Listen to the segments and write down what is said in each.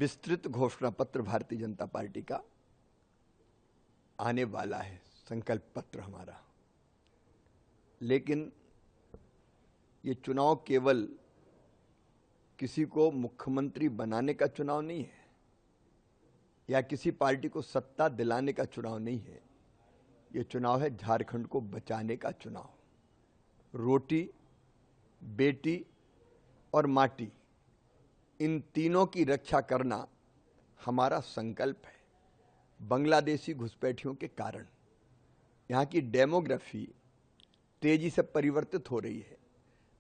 विस्तृत घोषणा पत्र भारतीय जनता पार्टी का आने वाला है, संकल्प पत्र हमारा। लेकिन ये चुनाव केवल किसी को मुख्यमंत्री बनाने का चुनाव नहीं है या किसी पार्टी को सत्ता दिलाने का चुनाव नहीं है। ये चुनाव है झारखंड को बचाने का चुनाव। रोटी, बेटी और माटी, इन तीनों की रक्षा करना हमारा संकल्प है। बांग्लादेशी घुसपैठियों के कारण यहाँ की डेमोग्राफी तेजी से परिवर्तित हो रही है।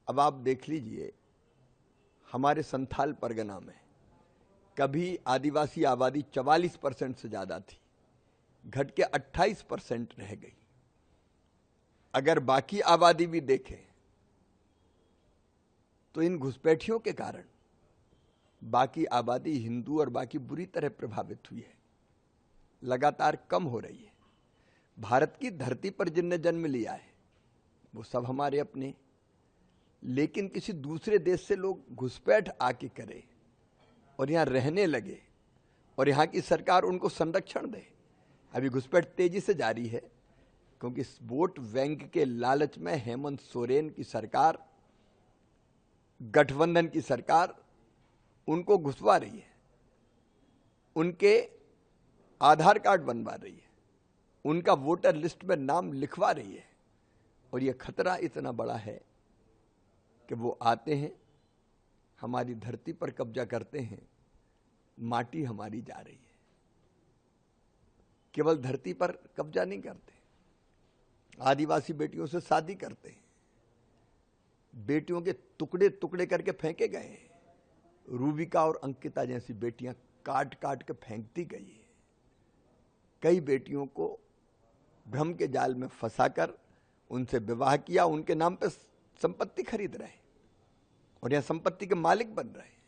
अब आप देख लीजिए, हमारे संथाल परगना में कभी आदिवासी आबादी 44% से ज़्यादा थी, घट के 28% रह गई। अगर बाकी आबादी भी देखें तो इन घुसपैठियों के कारण बाकी आबादी हिंदू और बाकी बुरी तरह प्रभावित हुई है, लगातार कम हो रही है। भारत की धरती पर जिनने जन्म लिया है वो सब हमारे अपने, लेकिन किसी दूसरे देश से लोग घुसपैठ आके करे और यहाँ रहने लगे और यहाँ की सरकार उनको संरक्षण दे। अभी घुसपैठ तेजी से जारी है क्योंकि वोट बैंक के लालच में हेमंत सोरेन की सरकार, गठबंधन की सरकार उनको घुसवा रही है, उनके आधार कार्ड बनवा रही है, उनका वोटर लिस्ट में नाम लिखवा रही है। और यह खतरा इतना बड़ा है कि वो आते हैं, हमारी धरती पर कब्जा करते हैं, माटी हमारी जा रही है। केवल धरती पर कब्जा नहीं करते, आदिवासी बेटियों से शादी करते हैं, बेटियों के टुकड़े टुकड़े करके फेंके गए हैं। रूबिका और अंकिता जैसी बेटियां काट काट के फेंकती गई है। कई बेटियों को भ्रम के जाल में फंसाकर उनसे विवाह किया, उनके नाम पे संपत्ति खरीद रहे और यह संपत्ति के मालिक बन रहे हैं।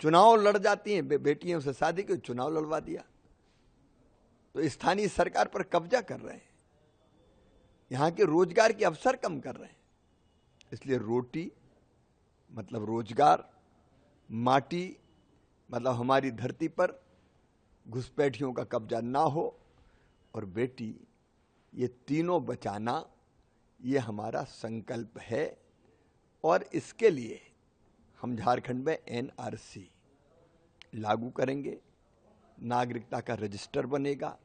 चुनाव लड़ जाती हैं बेटियों से शादी के, चुनाव लड़वा दिया तो स्थानीय सरकार पर कब्जा कर रहे हैं, यहां के रोजगार के अवसर कम कर रहे हैं। इसलिए रोटी मतलब रोजगार, माटी मतलब हमारी धरती पर घुसपैठियों का कब्जा ना हो, और बेटी, ये तीनों बचाना ये हमारा संकल्प है। और इसके लिए हम झारखंड में एनआरसी लागू करेंगे, नागरिकता का रजिस्टर बनेगा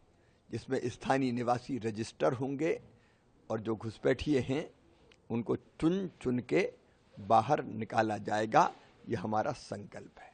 जिसमें स्थानीय निवासी रजिस्टर होंगे और जो घुसपैठिए हैं उनको चुन चुन के बाहर निकाला जाएगा। यह हमारा संकल्प है।